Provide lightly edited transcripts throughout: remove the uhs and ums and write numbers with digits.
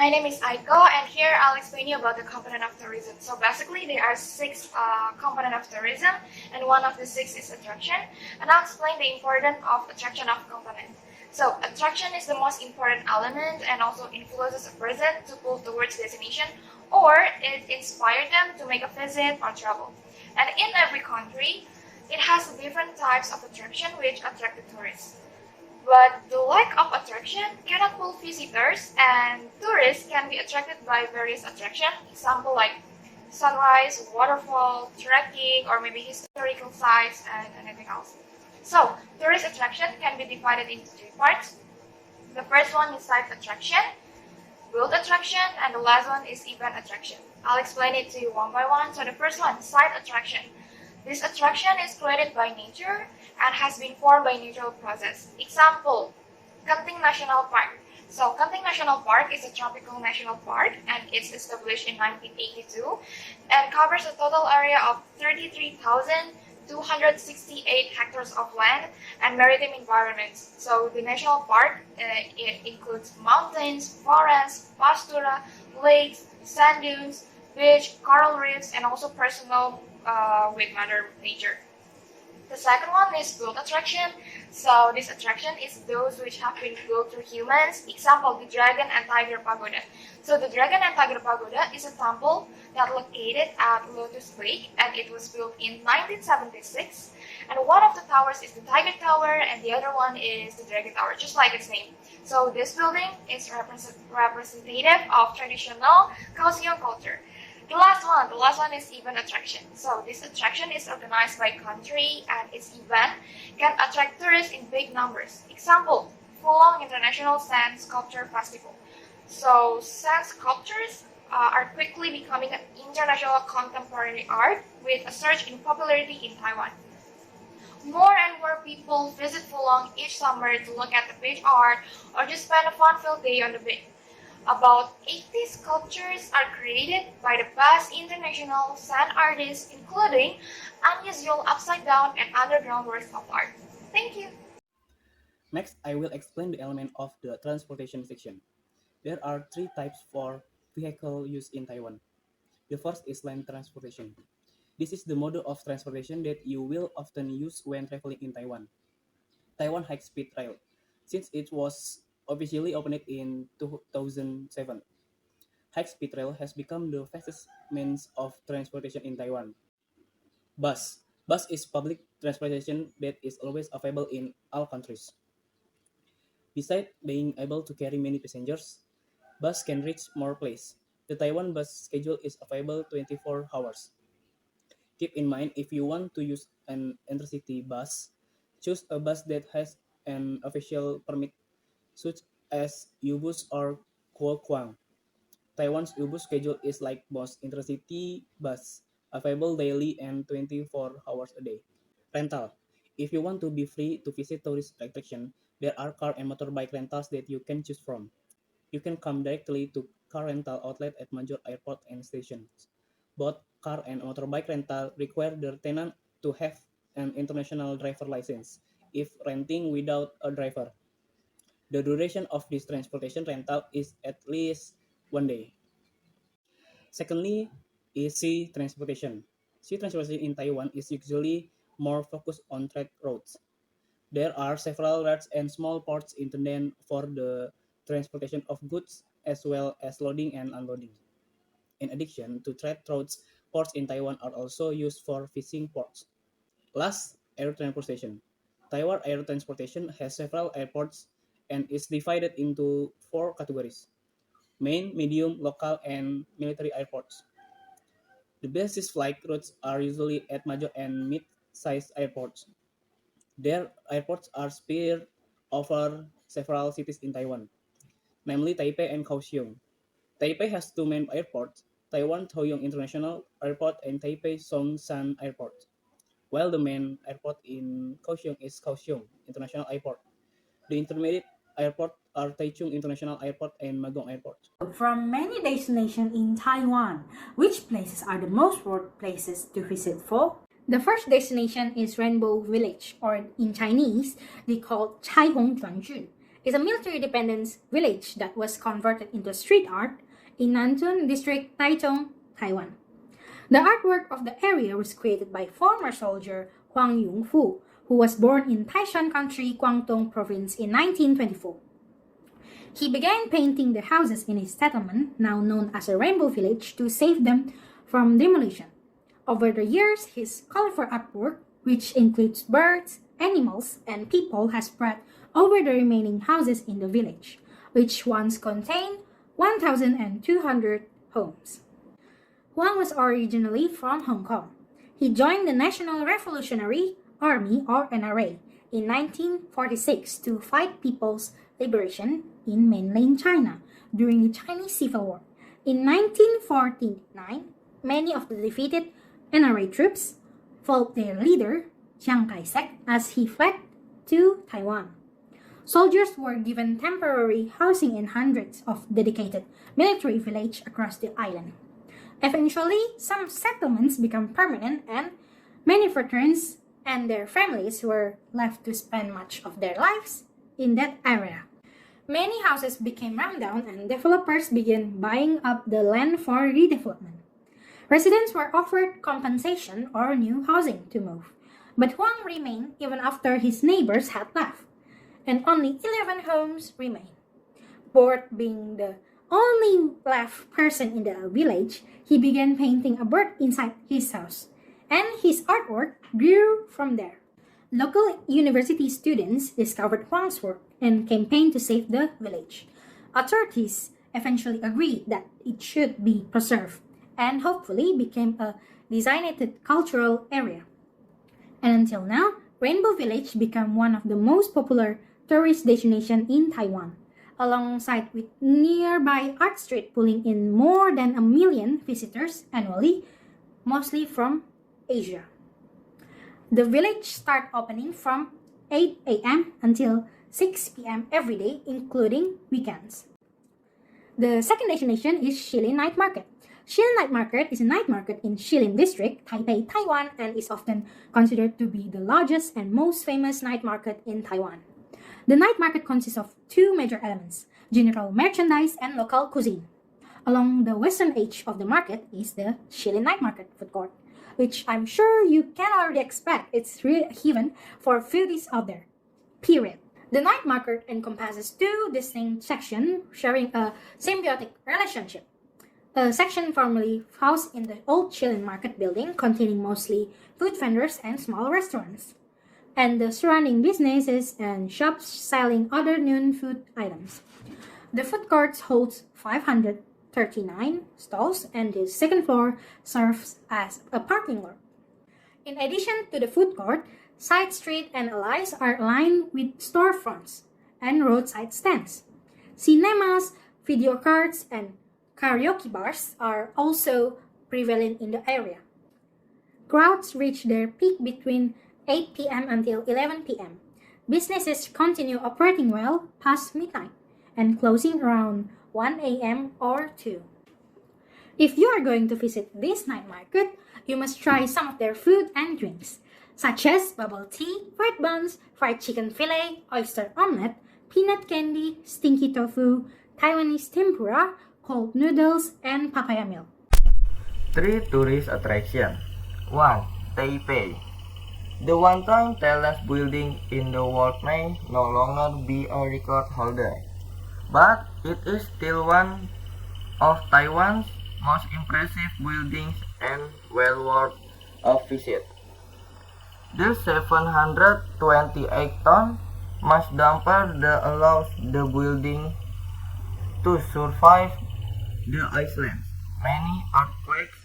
My name is Aiko, and here I'll explain you about the component of tourism. So basically, there are six components of tourism, and one of the six is attraction. And I'll explain the importance of attraction of component. So attraction is the most important element and also influences a person to pull towards destination, or it inspires them to make a visit or travel. And in every country, it has different types of attraction which attract the tourists. But the lack of attraction cannot pull visitors, and tourists can be attracted by various attractions, example like sunrise, waterfall, trekking, or maybe historical sites and anything else. So, tourist attraction can be divided into three parts. The first one is site attraction, world attraction, and the last one is event attraction. I'll explain it to you one by one. So the first one, site attraction. This attraction is created by nature and has been formed by natural process. Example, Genting National Park. So Genting National Park is a tropical national park and it's established in 1982 and covers a total area of 33,268 hectares of land and maritime environments. So the national park it includes mountains, forests, pastura, lakes, sand dunes, beach, coral reefs, and also personal with Mother Nature. The second one is built attraction. So this attraction is those which have been built through humans. Example, the Dragon and Tiger Pagoda. So the Dragon and Tiger Pagoda is a temple that located at Lotus Lake and it was built in 1976. And one of the towers is the Tiger Tower and the other one is the Dragon Tower, just like its name. So this building is representative of traditional Kaohsiung culture. The last one is event attraction. So this attraction is organized by country and its event can attract tourists in big numbers. Example, Fulong International Sand Sculpture Festival. So sand sculptures are quickly becoming an international contemporary art with a surge in popularity in Taiwan. More and more people visit Fulong each summer to look at the beach art or just spend a fun-filled day on the beach. About 80 sculptures are created by the best international sand artists, including unusual upside-down and underground works of art. Thank you. Next, I will explain the element of the transportation section. There are three types for vehicle use in Taiwan. The first is land transportation. This is the mode of transportation that you will often use when traveling in Taiwan. Taiwan High-Speed Rail, since it was officially opened in 2007. High-speed rail has become the fastest means of transportation in Taiwan. Bus. Bus is public transportation that is always available in all countries. Besides being able to carry many passengers, bus can reach more places. The Taiwan bus schedule is available 24 hours. Keep in mind, if you want to use an intercity bus, choose a bus that has an official permit, such as U-Bus or Kuokuang. Taiwan's U-Bus schedule is like most intercity bus, available daily and 24 hours a day. Rental. If you want to be free to visit tourist attraction, there are car and motorbike rentals that you can choose from. You can come directly to car rental outlet at major airport and stations. Both car and motorbike rental require the tenant to have an international driver license if renting without a driver. The duration of this transportation rental is at least 1 day. Secondly, is sea transportation. Sea transportation in Taiwan is usually more focused on trade routes. There are several large and small ports intended for the transportation of goods as well as loading and unloading. In addition to trade routes, ports in Taiwan are also used for fishing ports. Last, air transportation. Taiwan air transportation has several airports and is divided into four categories: main, medium, local, and military airports. The business flight routes are usually at major and mid-sized airports. Their airports are spread over several cities in Taiwan, namely Taipei and Kaohsiung. Taipei has two main airports, Taiwan Taoyong International Airport and Taipei Songshan Airport, while the main airport in Kaohsiung is Kaohsiung International Airport. The intermediate airports are Taichung International Airport and Magong Airport. From many destinations in Taiwan, which places are the most worth places to visit for? The first destination is Rainbow Village, or in Chinese, they call Caihong Juanjun. is a military dependence village that was converted into street art in Nantun District, Taichung, Taiwan. The artwork of the area was created by former soldier Huang Yongfu, who was born in Taishan Country, Guangdong Province in 1924. He began painting the houses in his settlement, now known as a Rainbow Village, to save them from demolition. Over the years, his colorful artwork, which includes birds, animals, and people, has spread over the remaining houses in the village, which once contained 1,200 homes. Huang was originally from Hong Kong. He joined the National Revolutionary Army, or NRA, in 1946 to fight people's liberation in mainland China during the Chinese Civil War. In 1949, many of the defeated NRA troops followed their leader, Chiang Kai-shek, as he fled to Taiwan. Soldiers were given temporary housing in hundreds of dedicated military villages across the island. Eventually, some settlements became permanent, and many veterans and their families were left to spend much of their lives in that area. Many houses became run down, and developers began buying up the land for redevelopment. Residents were offered compensation or new housing to move, but Huang remained even after his neighbors had left, and only 11 homes remained. Bored being the only left person in the village, he began painting a bird inside his house, and his artwork grew from there. Local university students discovered Huang's work and campaigned to save the village. Authorities eventually agreed that it should be preserved and hopefully became a designated cultural area. And until now, Rainbow Village became one of the most popular tourist destinations in Taiwan, alongside with nearby Art Street pulling in more than 1 million visitors annually, mostly from Asia. The village started opening from 8 a.m. until 6 p.m. every day, including weekends. The second destination is Shilin Night Market. Shilin Night Market is a night market in Shilin District, Taipei, Taiwan, and is often considered to be the largest and most famous night market in Taiwan. The night market consists of two major elements: general merchandise and local cuisine. Along the western edge of the market is the Shilin Night Market food court, which I'm sure you can already expect it's really heaven for foodies out there. Period. The night market encompasses two distinct sections sharing a symbiotic relationship. A section formerly housed in the old Shilin Market building, containing mostly food vendors and small restaurants, and the surrounding businesses and shops selling other non-food items. The food court holds 539 stalls, and the second floor serves as a parking lot. In addition to the food court, side street and alleys are lined with storefronts and roadside stands. Cinemas, video carts, and karaoke bars are also prevalent in the area. Crowds reach their peak between 8 p.m. until 11 p.m. Businesses continue operating well past midnight and closing around 1 a.m. or 2. If you are going to visit this night market, you must try some of their food and drinks, such as bubble tea, fried buns, fried chicken fillet, oyster omelette, peanut candy, stinky tofu, Taiwanese tempura, cold noodles, and papaya milk. 3 tourist attractions. 1. Taipei. The one-time tallest building in the world may no longer be a record holder, but it is still one of Taiwan's most impressive buildings and well worth a visit. The 728-ton mass dumper that allows the building to survive the Iceland's many earthquakes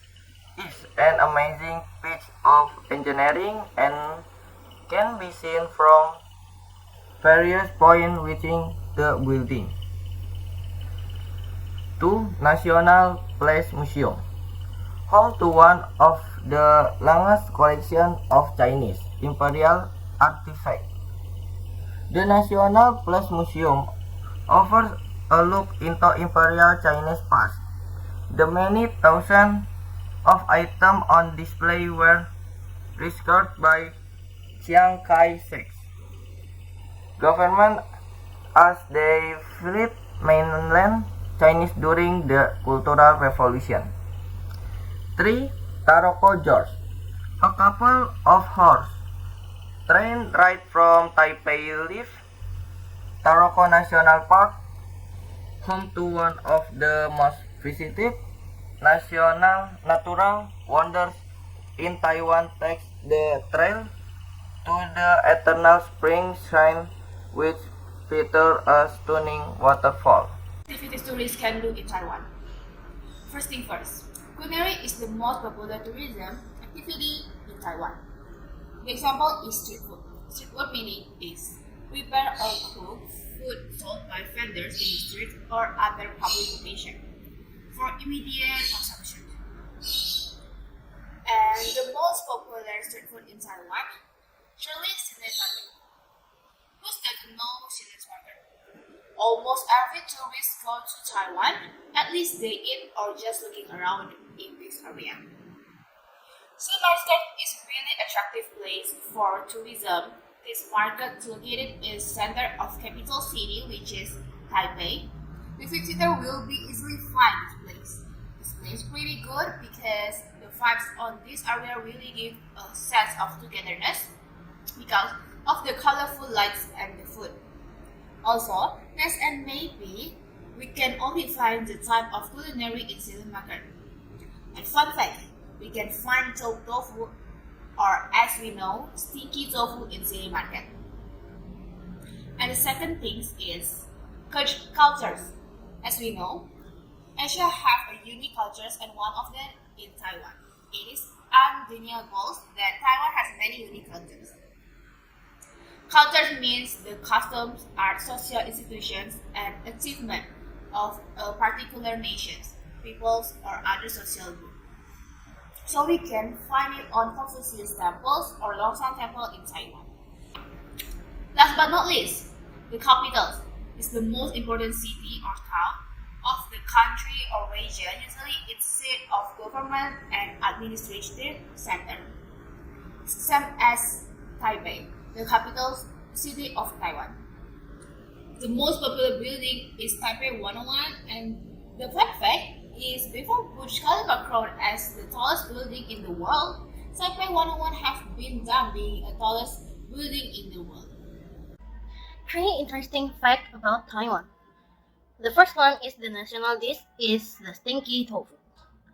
is an amazing feat of engineering and can be seen from various points within the building. 2. National Place Museum, home to one of the longest collections of Chinese imperial artifacts. The National Place Museum offers a look into imperial Chinese past. The many thousands of items on display were restored by Chiang Kai-shek's government as they flipped mainland Chinese during the Cultural Revolution. 3. Taroko Gorge, a couple of horse train ride from Taipei Live. Taroko National Park, home to one of the most visited national natural wonders in Taiwan, takes the trail to the Eternal Spring Shrine, which features a stunning waterfall. Activities tourists can do in Taiwan. First thing first, culinary is the most popular tourism activity in Taiwan. The example is street food. Street food meaning is prepare or cook food sold by vendors in the street or other public location for immediate consumption. And the most popular street food in Taiwan, surely Chinese market. Who's that know Chinese market? Almost every tourist go to Taiwan, at least they eat or just looking around in this area. Sea market is a really attractive place for tourism. This market is located in the center of capital city, which is Taipei. The visitor will be easily find this place. This place is pretty good because the vibes on this area really give a sense of togetherness because of the colorful lights and the food. Also, yes and maybe we can only find the type of culinary in Sea market. And fun fact, we can find tofu or as we know, stinky tofu in Sea market. And the second thing is cultures. As we know, Asia have a unique cultures and one of them in Taiwan. It is undeniable that Taiwan has many unique cultures. Culture means the customs, art, social institutions, and achievement of a particular nations, peoples, or other social group. So we can find it on Confucius temples or Longshan temple in Taiwan. Last but not least, the capital is the most important city or town of the country or region, usually its seat of government and administrative center. Same as Taipei, the capital city of Taiwan. The most popular building is Taipei 101, and the fun fact is before Burj Khalifa crowned as the tallest building in the world, Taipei 101 have been done being the tallest building in the world. 3 interesting facts about Taiwan. The first one is the national dish is the stinky tofu.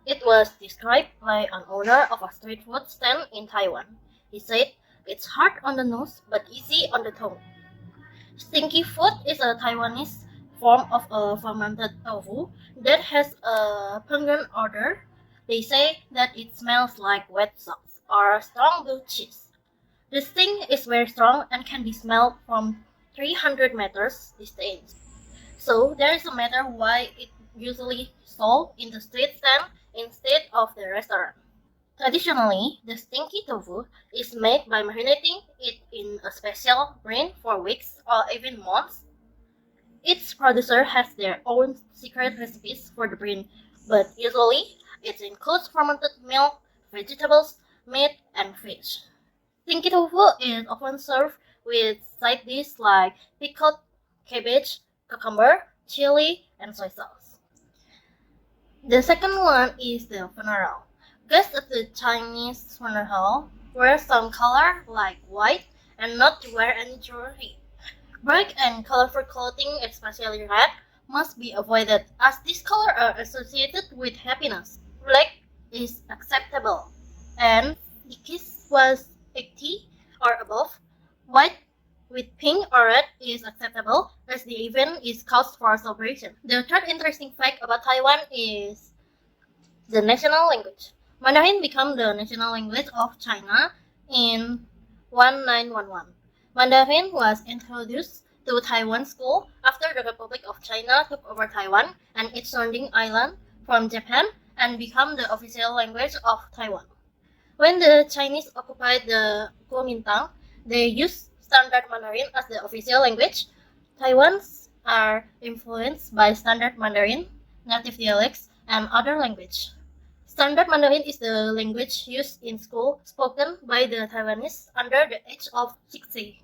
It was described by an owner of a street food stand in Taiwan. He said, "It's hard on the nose but easy on the tongue." Stinky food is a Taiwanese form of a fermented tofu that has a pungent odor. They say that it smells like wet socks or strong blue cheese. The stink is very strong and can be smelled from 300 meters distance. So there is a matter why it usually sold in the street stand instead of the restaurant. Traditionally, the stinky tofu is made by marinating it in a special brine for weeks or even months. Each producer has their own secret recipes for the brine, but usually it includes fermented milk, vegetables, meat, and fish. Stinky tofu is often served with side dishes like pickled cabbage, cucumber, chili, and soy sauce. The second one is the funeral. Guests at the Chinese funeral wear some color like white and not to wear any jewelry. Bright and colorful clothing, especially red, must be avoided as these colors are associated with happiness. Black is acceptable, and the kiss was 80 or above. White with pink or red is acceptable as the event is cause for celebration. The third interesting fact about Taiwan is the national language. Mandarin became the national language of China in 1911. Mandarin was introduced to Taiwan school after the Republic of China took over Taiwan and its surrounding island from Japan and became the official language of Taiwan. When the Chinese occupied the Kuomintang, they used Standard Mandarin as the official language. Taiwans are influenced by Standard Mandarin, native dialects, and other language. Standard Mandarin is the language used in school spoken by the Taiwanese under the age of 60.